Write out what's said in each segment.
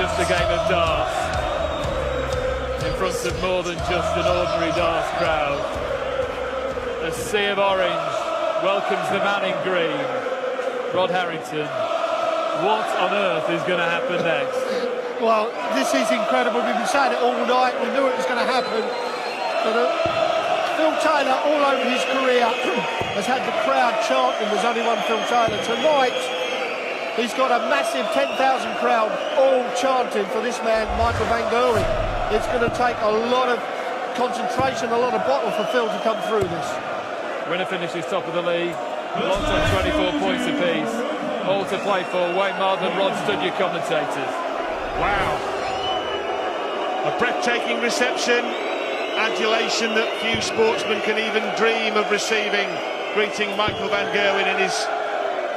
just a game of darts, in front of more than just an ordinary darts crowd. A sea of orange welcomes the man in green, Rod Harrington. What on earth is going to happen next? Well, this is incredible. We've been saying it all night. We knew it was going to happen. But Phil Taylor, all over his career, has had the crowd chanting. There's only one Phil Taylor. Tonight, he's got a massive 10,000 crowd all chanting for this man, Michael van Gerwen. It's going to take a lot of concentration, a lot of bottle for Phil to come through this. Winner finishes top of the league. Lots on 24 points apiece. All to play for. Wayne Marden and Rod Stood, your commentators. Wow. A breathtaking reception. Adulation that few sportsmen can even dream of receiving. Greeting Michael van Gerwen in his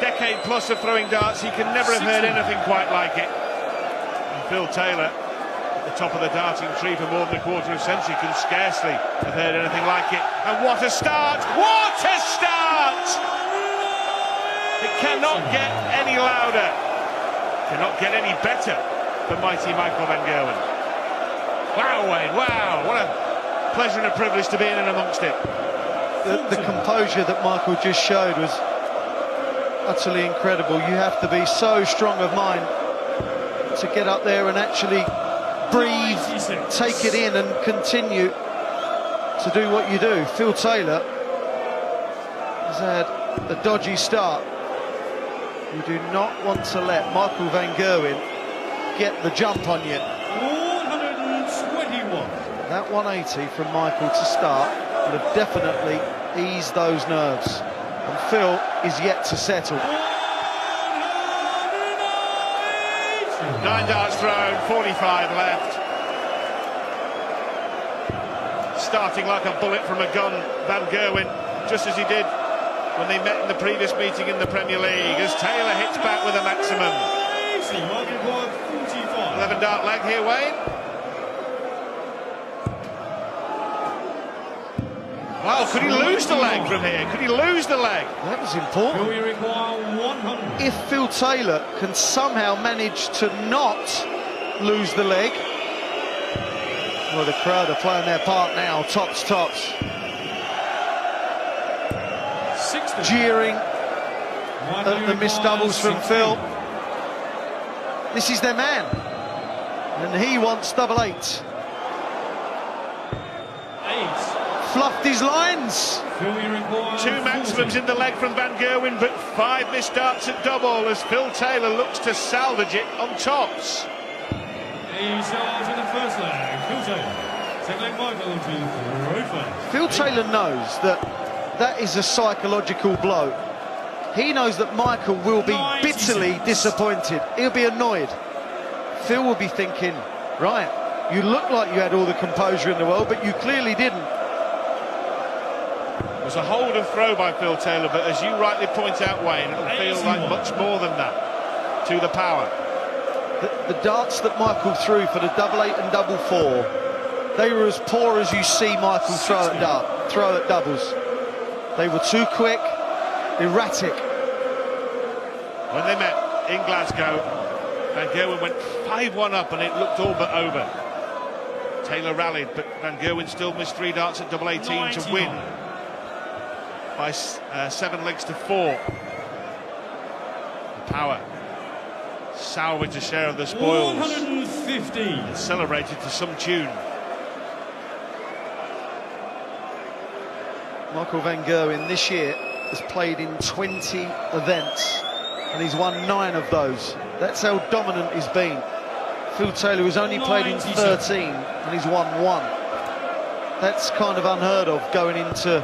decade plus of throwing darts. He can never have heard anything quite like it. And Phil Taylor, at the top of the darting tree for more than a quarter of a century, can scarcely have heard anything like it. And what a start! What a start! It cannot get any louder, cannot get any better for mighty Michael van Gerwen. Wow, Wayne, wow, what a pleasure and a privilege to be in and amongst it. The composure that Michael just showed was utterly incredible. You have to be so strong of mind to get up there and actually breathe, take it in and continue to do what you do. Phil Taylor has had a dodgy start. You do not want to let Michael van Gerwen get the jump on you. 121. That 180 from Michael to start would have definitely eased those nerves. And Phil is yet to settle. 9 darts thrown, 45 left. Starting like a bullet from a gun, van Gerwen, just as he did when they met in the previous meeting in the Premier League, as Taylor hits back with a maximum. 11 dart leg here, Wayne. Wow, could he lose the leg from here? Could he lose the leg? That was important. We require 100. If Phil Taylor can somehow manage to not lose the leg, well, the crowd are playing their part now, tops. 60. Jeering at the missed doubles from Phil. This is their man, and he wants double 8. 8. Fluffed his lines. 2 maximums in the leg from van Gerwen, but 5 missed darts at double as Phil Taylor looks to salvage it on tops. He's out in the first leg. Phil Taylor. Second leg, Michael to Roadford. Phil Taylor knows that is a psychological blow. He knows that Michael will be bitterly disappointed. He'll be annoyed. Phil will be thinking, right, you look like you had all the composure in the world, but you clearly didn't. It was a hold and throw by Phil Taylor, but as you rightly point out, Wayne, it'll feel like much more than that to the power. The darts that Michael threw for the double 8 and double 4, they were as poor as you see Michael throw at doubles. They were too quick, erratic. When they met in Glasgow, van Gerwen went 5-1 up and it looked all but over. Taylor rallied, but van Gerwen still missed 3 darts at double 18 to win by 7 legs to 4. The power salvaged a share of the spoils. 150. Celebrated to some tune. Michael van Gerwen this year has played in 20 events and he's won 9 of those. That's how dominant he's been. Phil Taylor has only played in 13 and he's won 1. That's kind of unheard of going into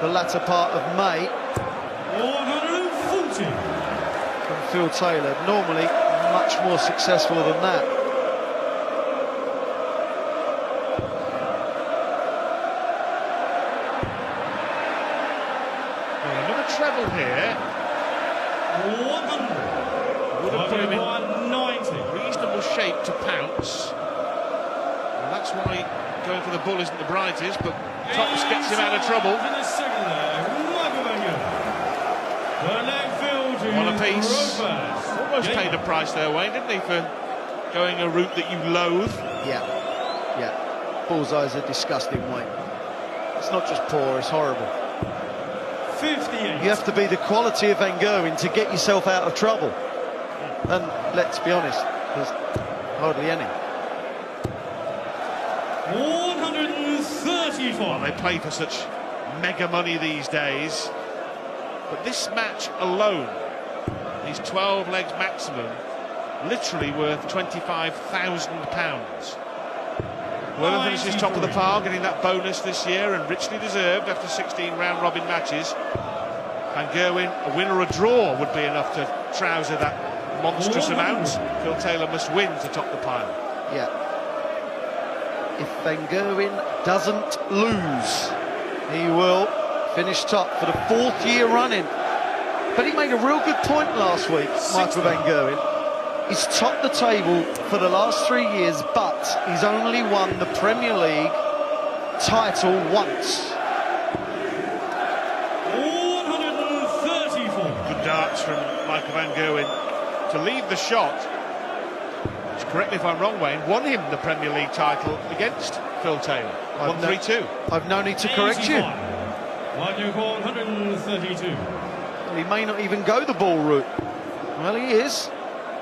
the latter part of May. 140. From Phil Taylor, normally much more successful than that. Another treble here. 100. Would have put him in 90. reasonable shape to pounce. And that's why going for the bull isn't the brightest, but Tops gets him out of trouble. In the second leg, Michael van Gerwen. The leg filled to 1 apiece. Roadford. almost paid a price there, Wayne, didn't he, for going a route that you loathe? Yeah. Bullseyes are disgusting, Wayne. It's not just poor, it's horrible. 58. You have to be the quality of Van Gerwen to get yourself out of trouble. And let's be honest, there's hardly any. 134. Well, they play for such mega money these days. But this match alone, these 12 legs maximum, literally worth £25,000. Whoever finishes top of the pile, getting that bonus this year, and richly deserved after 16 round-robin matches. Van Gerwen, a win or a draw would be enough to trouser that monstrous amount. Phil Taylor must win to top the pile. Yeah. If Van Gerwen doesn't lose, he will finish top for the 4th year running. But he made a real good point last week, Michael Van Gerwen. He's topped the table for the last 3 years, but he's only won the Premier League title once. 134. Good darts from Michael Van Gerwen to lead the shot, which, correct me if I'm wrong, Wayne, won him the Premier League title against Phil Taylor. 1-3-2. I've no need to correct you. 132. Well, he may not even go the ball route. Well, he is.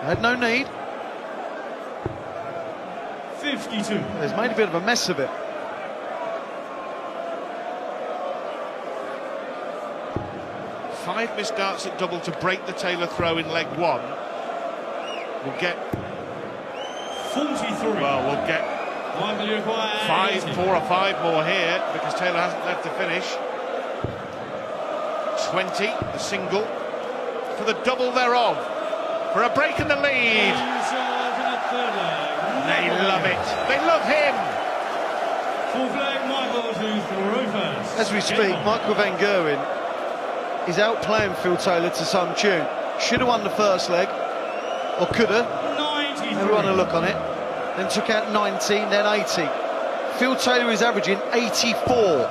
Had no need. 52. He's made a bit of a mess of it. Five missed darts at double to break the Taylor throw in leg one. We'll get 43. Well, we'll get four or five more here because Taylor hasn't led to finish. 20, the single, for the double thereof, for a break in the lead. They love it. They love him. As we speak, Michael Van Gerwen is outplaying Phil Taylor to some tune. Should have won the first leg, or could have. Everyone a look on it. Then took out 19, then 80. Phil Taylor is averaging 84.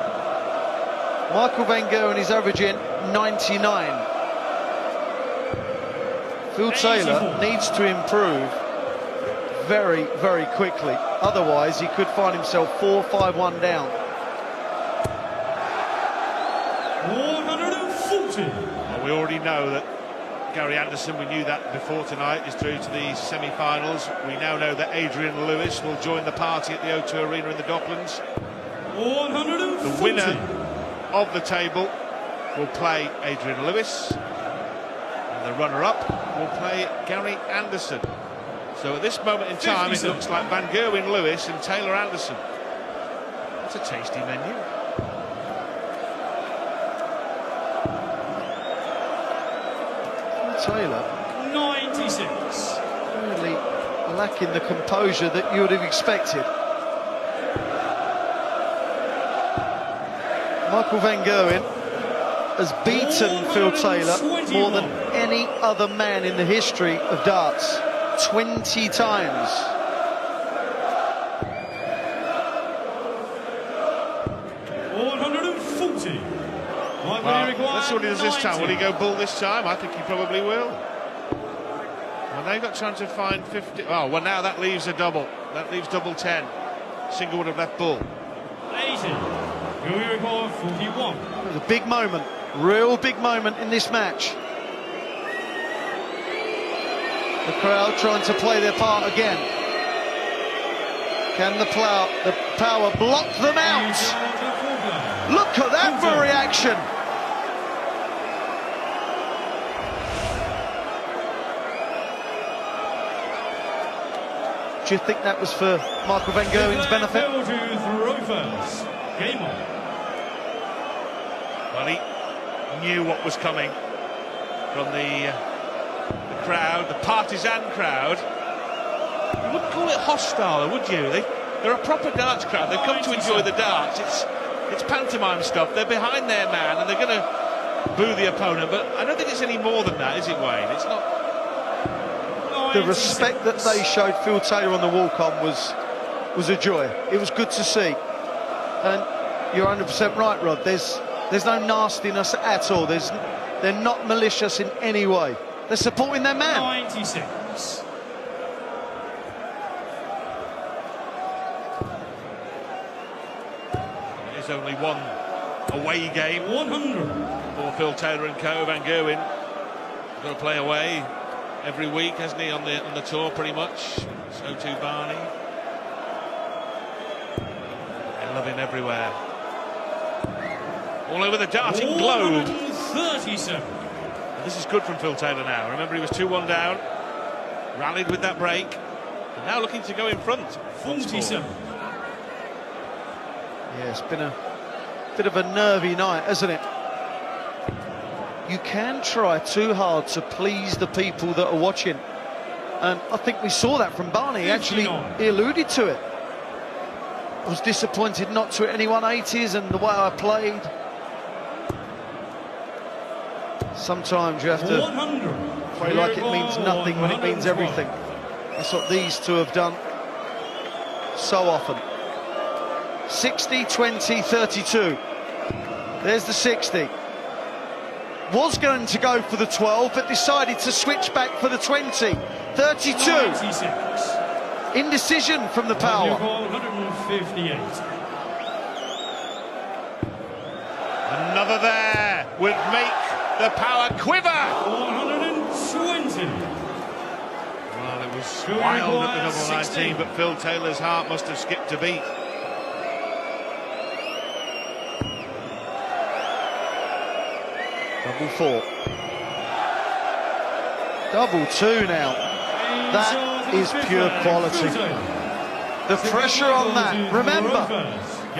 Michael Van Gerwen is averaging 99. Phil Taylor needs to improve very, very quickly. Otherwise, he could find himself 4-5-1 down. 140. Well, we already know that Gary Anderson, we knew that before tonight, is through to the semi-finals. We now know that Adrian Lewis will join the party at the O2 Arena in the Docklands. 140. The winner of the table will play Adrian Lewis, and the runner-up will play Gary Anderson. So at this moment in time, 57. it looks like Van Gerwen Lewis and Taylor Anderson. That's a tasty menu. Taylor 96. really lacking the composure that you would have expected. Michael Van Gerwen has beaten Phil Taylor more than any other man in the history of darts. 20 times. Well, let's see what he does this time. Will he go bull this time? I think he probably will. Well, they've got trying to find 50. Oh, well, now that leaves a double. That leaves double 10. Single would have left bull. 80. Will record 41. It was a big moment, real big moment in this match. The crowd trying to play their part again. Can the power block them out? Look at that for a reaction. Do you think that was for Michael Van Gerwen's benefit? Game on. Well, he knew what was coming from the crowd, the partisan crowd. You wouldn't call it hostile, would you? They're a proper darts crowd. They've come to enjoy the darts. It's pantomime stuff. They're behind their man and they're going to boo the opponent. But I don't think it's any more than that, is it, Wayne? It's not. The respect that they showed Phil Taylor on the walk-on was a joy. It was good to see. And you're 100% right, Rod. There's no nastiness at all. They're not malicious in any way. They're supporting their man. 96. There's only one away game 100. for Phil Taylor and co. Van Gerwen got to play away every week, hasn't he, on the tour pretty much. So too Barney. They love him everywhere. All over the darting globe. 137. And this is good from Phil Taylor now. Remember, he was 2-1 down, rallied with that break, and now looking to go in front. 47. Yeah, it's been a bit of a nervy night, hasn't it? You can try too hard to please the people that are watching, and I think we saw that from Barney. Actually, he alluded to it. I was disappointed not to hit any 180s and the way I played. Sometimes you have to 100. play like it means nothing when it means everything. That's what these two have done so often. 60, 20, 32. There's the 60. Was going to go for the 12, but decided to switch back for the 20. 32. 96. Indecision from the power. 158. Another there would make the power quiver. 120. Well, it was wild at the double 19, but Phil Taylor's heart must have skipped a beat. Double 4. Double 2 now. That is pure quality. The pressure on that. Remember,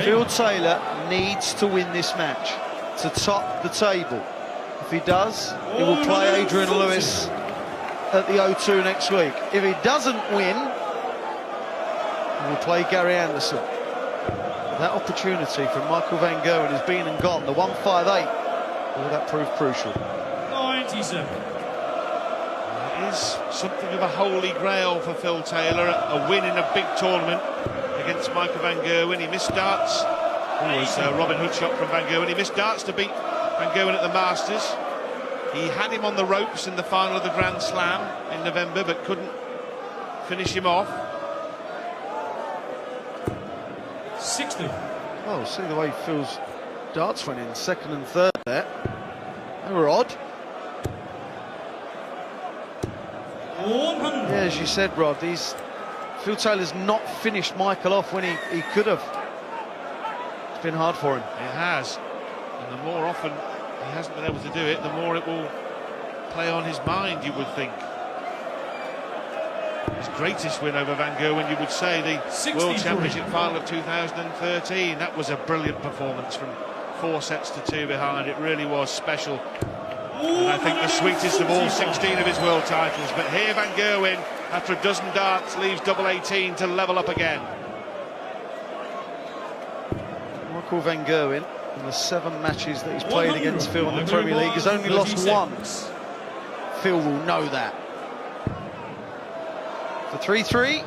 Phil Taylor needs to win this match to top the table. If he does, he will play Adrian Lewis at the O2 next week. If he doesn't win, he will play Gary Anderson. That opportunity from Michael Van Gerwen has been and gone. The 158, will that prove crucial? 97. It is something of a holy grail for Phil Taylor, a win in a big tournament against Michael Van Gerwen. He missed darts. It was a Robin Hood shot from Van Gerwen. He missed darts to beat Van Gerwen at the Masters. He had him on the ropes in the final of the Grand Slam in November, but couldn't finish him off. 60. Oh, see the way Phil's darts went in second and third there. They were odd. 100. Yeah, as you said, Rod, Phil Taylor's not finished Michael off when he could have. It's been hard for him. It has. And the more often he hasn't been able to do it, the more it will play on his mind, you would think. His greatest win over Van Gerwen, you would say, the 63. World Championship final of 2013. That was a brilliant performance from 4 sets to 2 behind. It really was special. And I think the sweetest of all 16 of his world titles. But here Van Gerwen, after a dozen darts, leaves double 18 to level up again. Michael Van Gerwen, in the 7 matches that he's played against Phil in the Premier League, has only lost 1. Phil will know that. The 3-3.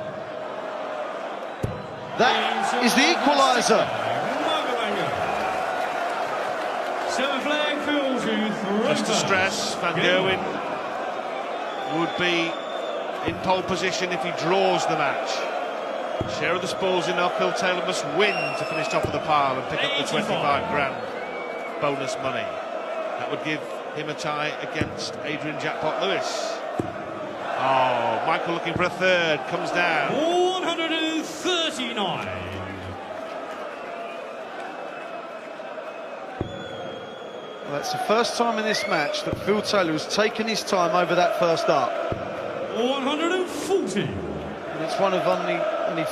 That is the equaliser. Just to stress, Van Gerwen would be in pole position if he draws the match. Share of the spoils enough, Phil Taylor must win to finish top of the pile and pick up the 25 grand bonus money. That would give him a tie against Adrian Jackpot Lewis. Oh, Michael looking for a third, comes down. 139. Well, that's the first time in this match that Phil Taylor has taken his time over that first dart. 140. And it's one of only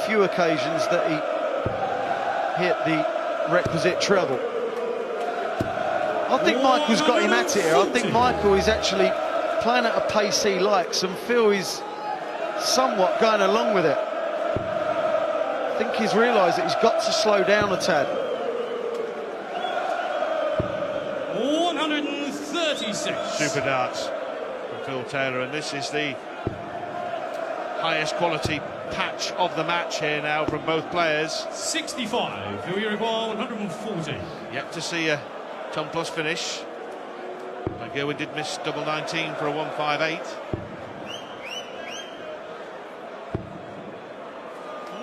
few occasions that he hit the requisite treble. I think Michael's got him at it here. I think Michael is actually playing at a pace he likes, and Phil is somewhat going along with it. I think he's realised that he's got to slow down a tad. 136. Super darts from Phil Taylor, and this is the highest quality patch of the match here now from both players. 65. Here we require 140. Yet to see a Tom Plus finish. Van Gerwen did miss double 19 for a 158.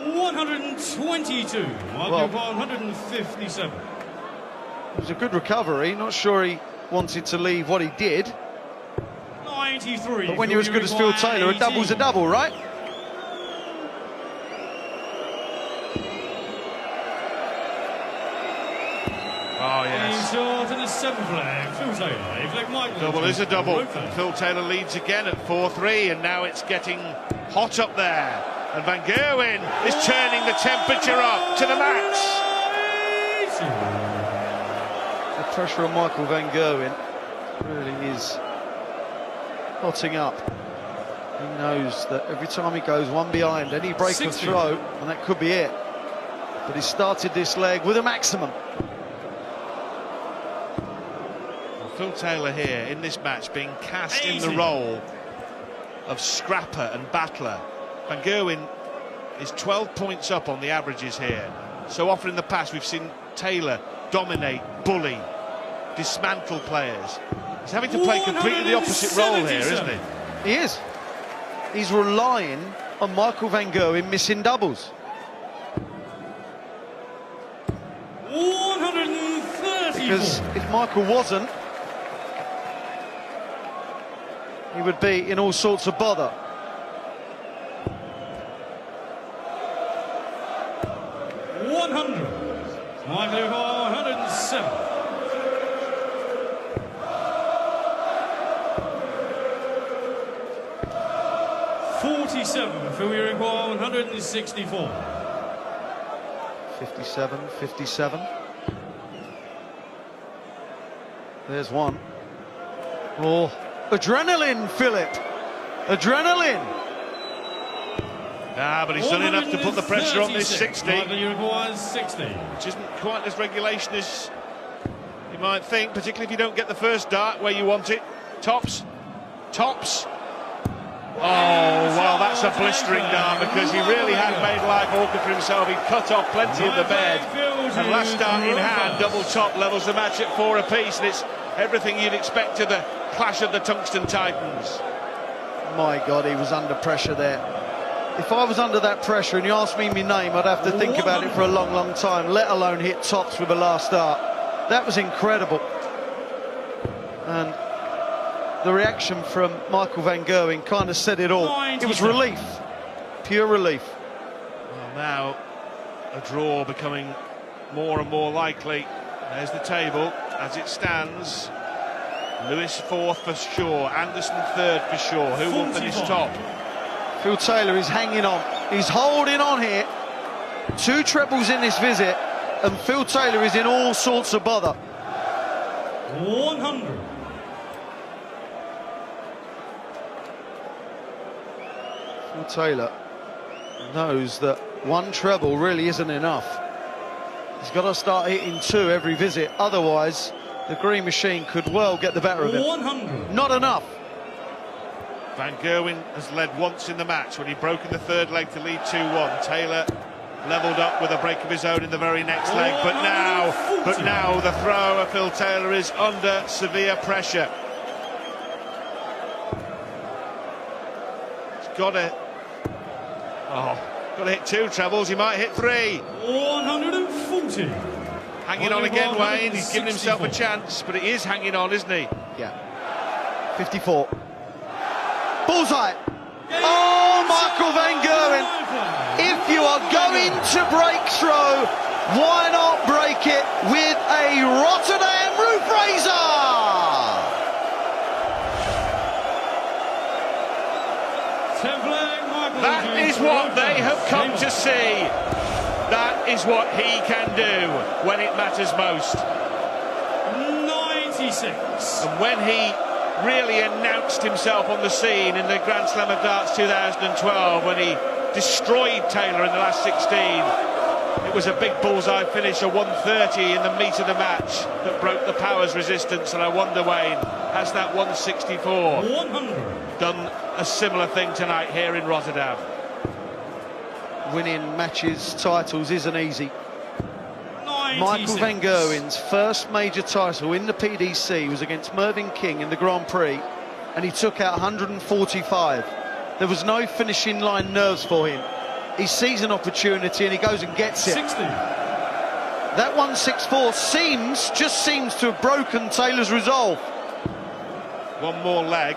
122, Well, 157. It was a good recovery. Not sure he wanted to leave what he did. 93. But when you're as good as Phil Taylor, a double's a double, right? Oh, yes. Short in the 7th flag, Phil Taylor. Flag Michael. Double is a double. Roper. And Phil Taylor leads again at 4-3, and now it's getting hot up there. And Van Gerwen is turning the temperature up to the max. The pressure on Michael Van Gerwen really is hotting up. He knows that every time he goes one behind, any break 60. of throw, and that could be it. But he started this leg with a maximum. Phil Taylor here in this match being cast 80. in the role of scrapper and battler. Van Gerwen is 12 points up on the averages here. So often in the past we've seen Taylor dominate, bully, dismantle players. He's having to play completely the opposite role here, isn't he? He is. He's relying on Michael Van Gerwen missing doubles. 134. Because if Michael wasn't, he would be in all sorts of bother. 100. Michael 107. Phil Uruguay 164. 57. There's one. Oh, adrenaline, Philip. Adrenaline. Ah, but he's done enough to put the pressure on this 60. Michael Uruguay 60. Which isn't quite as regulation as you might think, particularly if you don't get the first dart where you want it. Tops. Oh, well, that's a blistering dart because he really had made life awkward for himself. He cut off plenty of the bed. And last dart in hand, double top, levels the match at 4 apiece. And it's everything you'd expect to the clash of the Tungsten Titans. My God, he was under pressure there. If I was under that pressure and you asked me my name, I'd have to think about it for a long, long time, let alone hit tops with the last dart. That was incredible. And the reaction from Michael Van Gerwen kind of said it all. It was relief, pure relief. Well, now a draw becoming more and more likely. There's the table as it stands. Lewis 4th for sure, Anderson 3rd for sure. Who will finish top? Phil Taylor is hanging on. He's holding on here. 2 trebles in this visit, and Phil Taylor is in all sorts of bother. 100. Phil Taylor knows that 1 treble really isn't enough. He's got to start hitting 2 every visit, otherwise the green machine could well get the better of him. 100. Not enough. Van Gerwen has led once in the match when he broke in the 3rd leg to lead 2-1. Taylor levelled up with a break of his own in the very next leg, but now the thrower Phil Taylor is under severe pressure. He's got to hit 2 trebles. He might hit 3. 140. Hanging on again, Wayne. He's given himself a chance, but he is hanging on, isn't he? Yeah. 54. Bullseye. Oh, Michael Van Gerwen. If you are going to break throw, why not break it with a Rotterdam roof raiser? That is what they have come to see. That is what he can do when it matters most. 96. And when he really announced himself on the scene in the Grand Slam of Darts 2012, when he destroyed Taylor in the last 16, it was a big bullseye finish, a 130 in the meat of the match that broke the power's resistance. And I wonder, Wayne, has that 164 done a similar thing tonight here in Rotterdam? Winning matches, titles isn't easy. Michael van Gerwen's first major title in the PDC was against Mervyn King in the Grand Prix, and he took out 145. There was no finishing line nerves for him. He sees an opportunity and he goes and gets it. 60. That 164 just seems to have broken Taylor's resolve. One more leg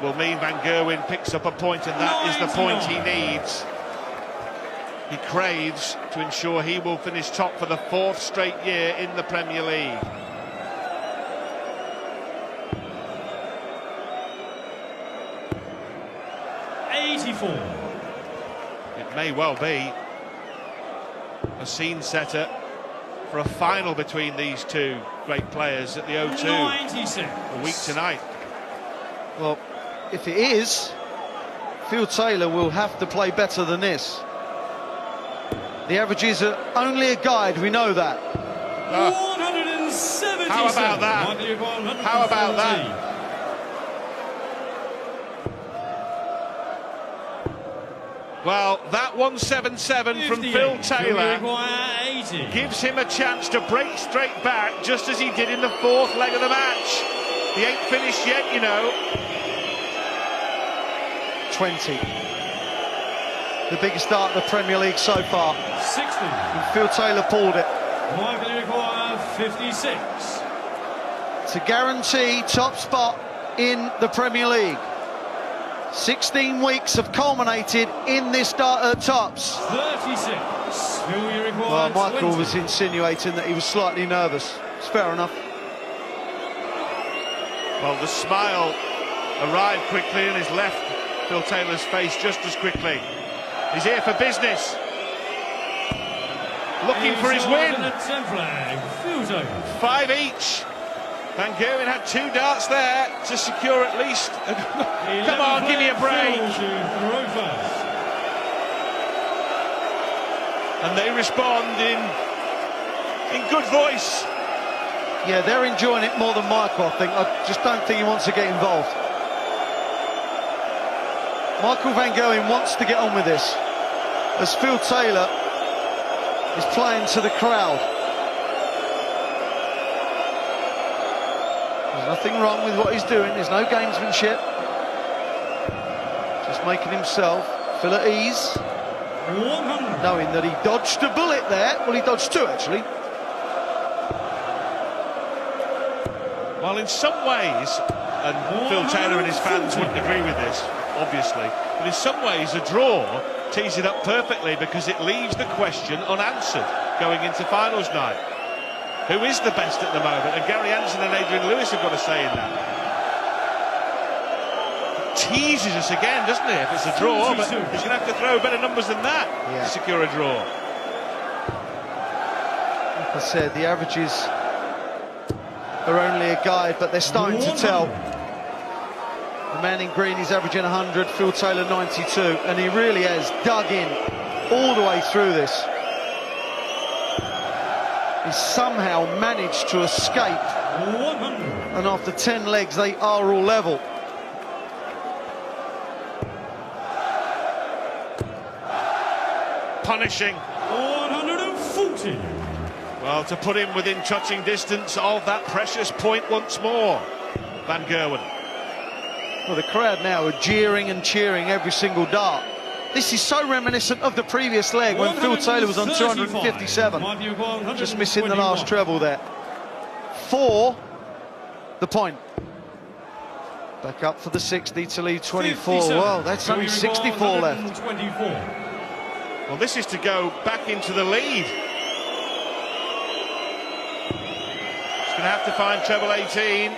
will mean Van Gerwen picks up a point, and that is the point he needs. He craves to ensure he will finish top for the 4th straight year in the Premier League. It may well be a scene setter for a final between these two great players at the O2 a week tonight. Well, if it is, Phil Taylor will have to play better than this. The averages are only a guide, we know that. 177. How about that? How about that? Well, that 177 from Phil Taylor gives him a chance to break straight back, just as he did in the 4th leg of the match. He ain't finished yet, you know. 20. The biggest start of the Premier League so far. 60. And Phil Taylor pulled it. Michael require 56. To guarantee top spot in the Premier League. 16 weeks have culminated in this start at tops. 36. Well, Michael was insinuating that he was slightly nervous. It's fair enough. Well, the smile arrived quickly and has left Phil Taylor's face just as quickly. He's here for business. Looking for his win. 5 each. Van Gerwen had 2 darts there to secure at least. Come on, give me a break. And they respond in good voice. Yeah, they're enjoying it more than Michael, I think. I just don't think he wants to get involved. Michael van Gerwen wants to get on with this, as Phil Taylor is playing to the crowd. There's nothing wrong with what he's doing. There's no gamesmanship. Just making himself feel at ease, knowing that he dodged a bullet there. Well, he dodged 2, actually. Well, in some ways, and Phil Taylor and his fans wouldn't agree with this, obviously, but in some ways a draw tees it up perfectly, because it leaves the question unanswered going into finals night. Who is the best at the moment? And Gary Anderson and Adrian Lewis have got a say in that. It teases us again, doesn't it, if it's a draw, but he's going to have to throw better numbers than that to secure a draw. Like I said, the averages are only a guide, but they're starting to tell. The man in green is averaging 100, Phil Taylor 92, and he really has dug in all the way through this. He's somehow managed to escape, and after 10 legs they are all level. Punishing. 140. Well, to put him within touching distance of that precious point once more, Van Gerwen. Well, the crowd now are jeering and cheering every single dart. This is so reminiscent of the previous leg when Phil Taylor was on 257. Just missing the last treble there. 4, the point. Back up for the 60 to leave 24. Well, that's only 64 left. Well, this is to go back into the lead. He's going to have to find treble 18.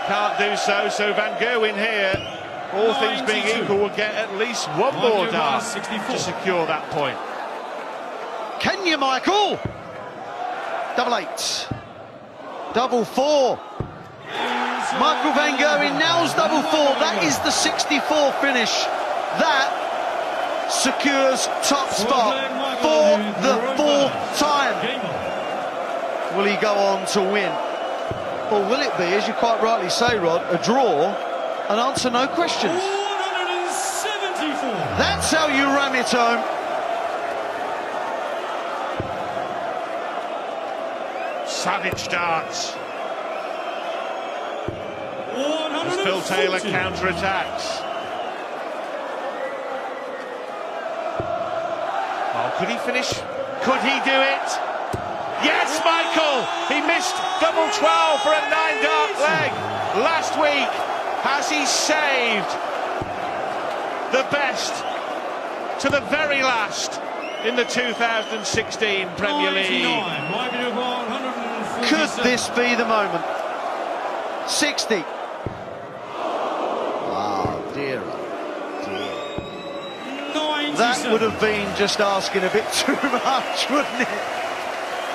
Can't do so, so Van Gerwen here, all things being equal, will get at least one more dart to secure that point. Can you, Michael? Double 8. Double 4. Michael van Gerwen nails double 4. That is the 64 finish. That secures top spot for the 4th time. Will he go on to win? Or will it be, as you quite rightly say, Rod, a draw and answer no questions? 174. That's how you ram it home. savage starts. As Phil Taylor counter-attacks. Oh, could he finish? Could he do it? Yes, Michael! He missed double 12 for a 9-dart leg last week. Has he saved the best to the very last in the 2016 Premier League? Could this be the moment? 60. Oh, dear. That would have been just asking a bit too much, wouldn't it?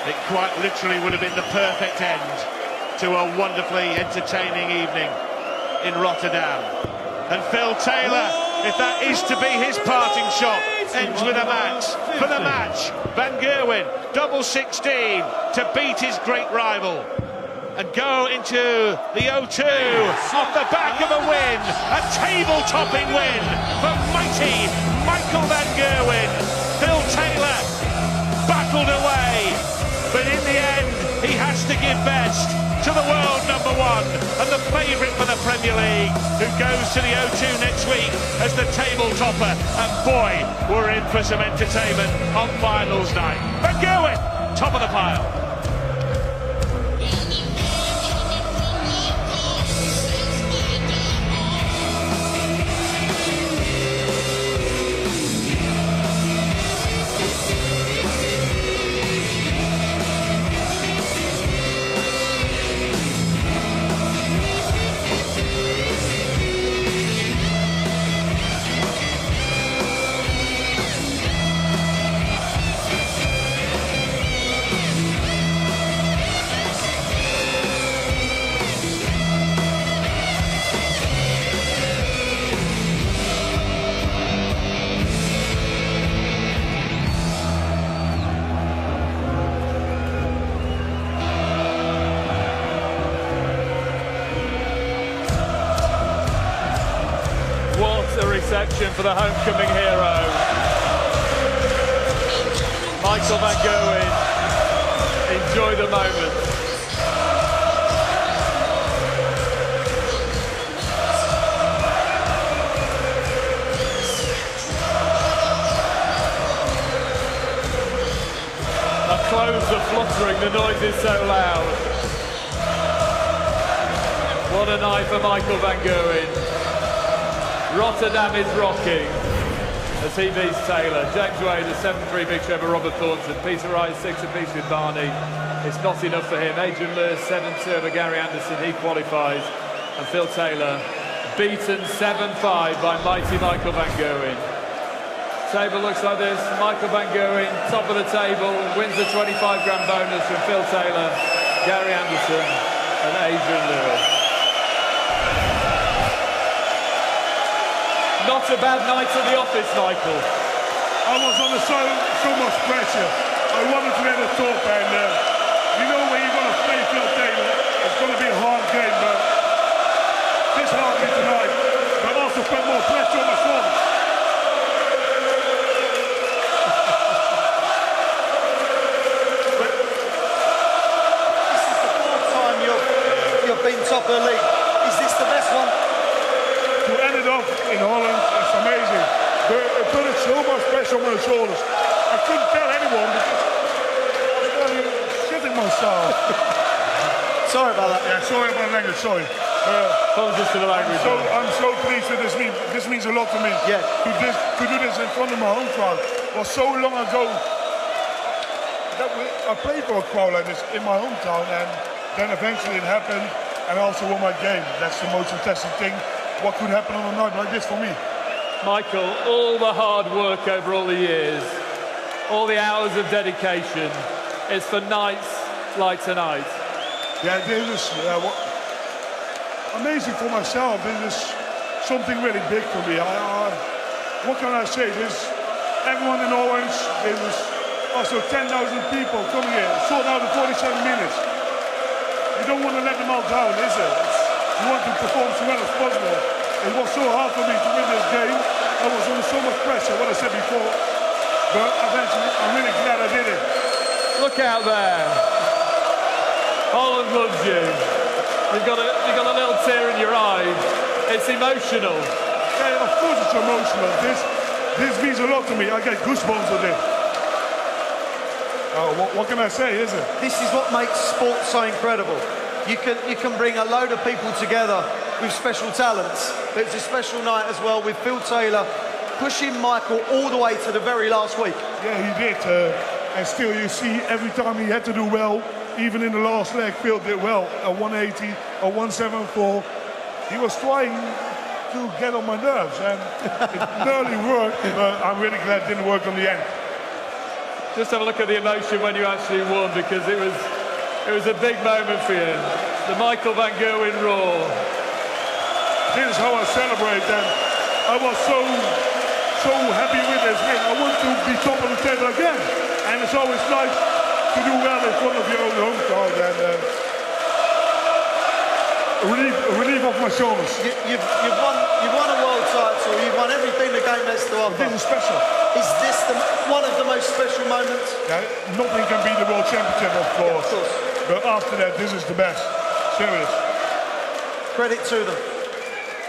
It quite literally would have been the perfect end to a wonderfully entertaining evening in Rotterdam. And Phil Taylor, if that is to be his parting shot, ends with a max. For the match, Van Gerwen, double 16 to beat his great rival and go into the O2 off the back of a win, a table-topping win for mighty Michael Van Gerwen. Phil Taylor battled away, but in the end he has to give best to the world #1 and the favourite for the Premier League, who goes to the O2 next week as the table topper. And boy, we're in for some entertainment on finals night. Van Gerwen, top of the pile. What a reception for the homecoming hero. Michael Van Gerwen, enjoy the moment. Our clothes are fluttering, the noise is so loud. What a night for Michael Van Gerwen. Rotterdam is rocking as he beats Taylor. James Wade, a 7-3 big shove of Robert Thornton. Peter Wright, 6 apiece with Barney. It's not enough for him. Adrian Lewis, 7-2 over Gary Anderson. He qualifies. And Phil Taylor beaten 7-5 by mighty Michael Van Gerwen. Table looks like this. Michael Van Gerwen, top of the table, wins the 25 grand bonus from Phil Taylor, Gary Anderson and Adrian Lewis. Not a bad night at the office, Michael. I was under so much pressure. I wanted to get a top, and you know when you're going to play Phil Taylor, it's going to be a hard game, but disheartening tonight. But also put more pressure on my shoulders. This is the 4th time you've been top of the league. Is this the best one? To end it off in Holland, it's amazing. It put so much pressure on my shoulders. I couldn't tell anyone because I was shitting myself. Sorry about that. Yeah, sorry about the language, sorry. Apologies to the language. I'm so pleased with this. This means a lot to me. Yeah. To do this in front of my home crowd. It was so long ago that I played for a crowd like this in my hometown, and then eventually it happened, and I also won my game. That's the most fantastic thing. What could happen on a night like this for me? Michael, all the hard work over all the years, all the hours of dedication, is for nights like tonight. Yeah, this is amazing for myself. This is something really big for me. What can I say? Everyone in Orange, there's also 10,000 people coming here, sold out in 47 minutes. You don't want to let them all down, is it? You want to perform as well as possible. It was so hard for me to win this game. I was under so much pressure, what I said before. But eventually, I'm really glad I did it. Look out there. Holland loves you. You've got a little tear in your eye. It's emotional. Yeah, of course it's emotional. This means a lot to me. I get goosebumps with it. What can I say, is it? This is what makes sport so incredible. You can bring a load of people together with special talents. But it's a special night as well with Phil Taylor pushing Michael all the way to the very last week. Yeah, he did. And still you see every time he had to do well, even in the last leg, Phil did well. A 180, a 174. He was trying to get on my nerves, and it nearly worked, but I'm really glad it didn't work on the end. Just have a look at the emotion when you actually won, because it was a big moment for you. The Michael van Gerwen roar. This is how I celebrate, and I was so happy with this game. I want to be top of the table again, and it's always nice to do well in front of your own home crowd, and relief off my shoulders. You've won a world title. You've won everything the game has to offer. This is special. Is this one of the most special moments? Yeah, nothing can beat the world championship, of course. Yeah, of course. But after that, this is the best. Serious. Credit to them.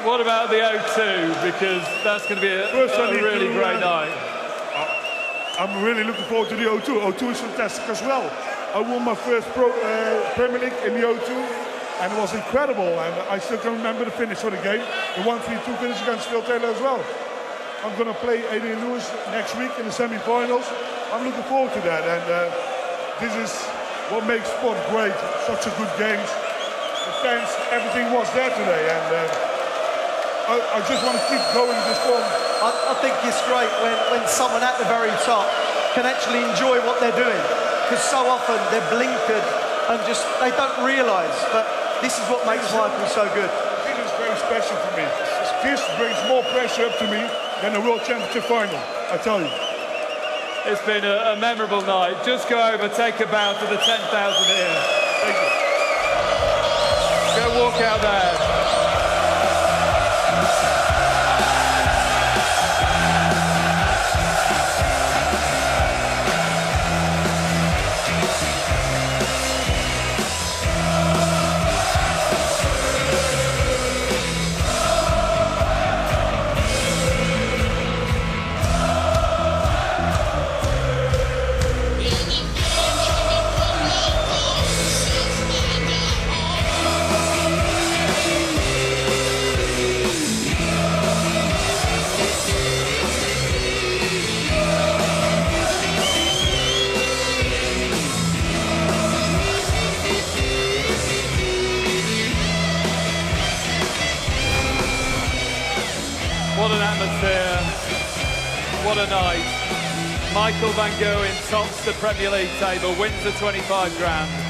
What about the O2? Because that's going to be a really great night. I'm really looking forward to the O2. O2 is fantastic as well. I won my first Premier League in the O2, and it was incredible. And I still can remember the finish for the game. The 1-3-2 finish against Phil Taylor as well. I'm going to play Adrian Lewis next week in the semi-finals. I'm looking forward to that. And this is what makes sport great. Such a good games. The fans, everything was there today. And I just want to keep going this form. I think it's great when someone at the very top can actually enjoy what they're doing, because so often they're blinkered and just they don't realise. But this is what makes Michael so good. This is very special for me. This brings more pressure up to me than a World Championship final, I tell you. It's been a memorable night. Just go over, take a bow to the 10,000 here. Thank you. Go walk out there. What an atmosphere, what a night. Michael van Gerwen tops the Premier League table, wins the 25 grand.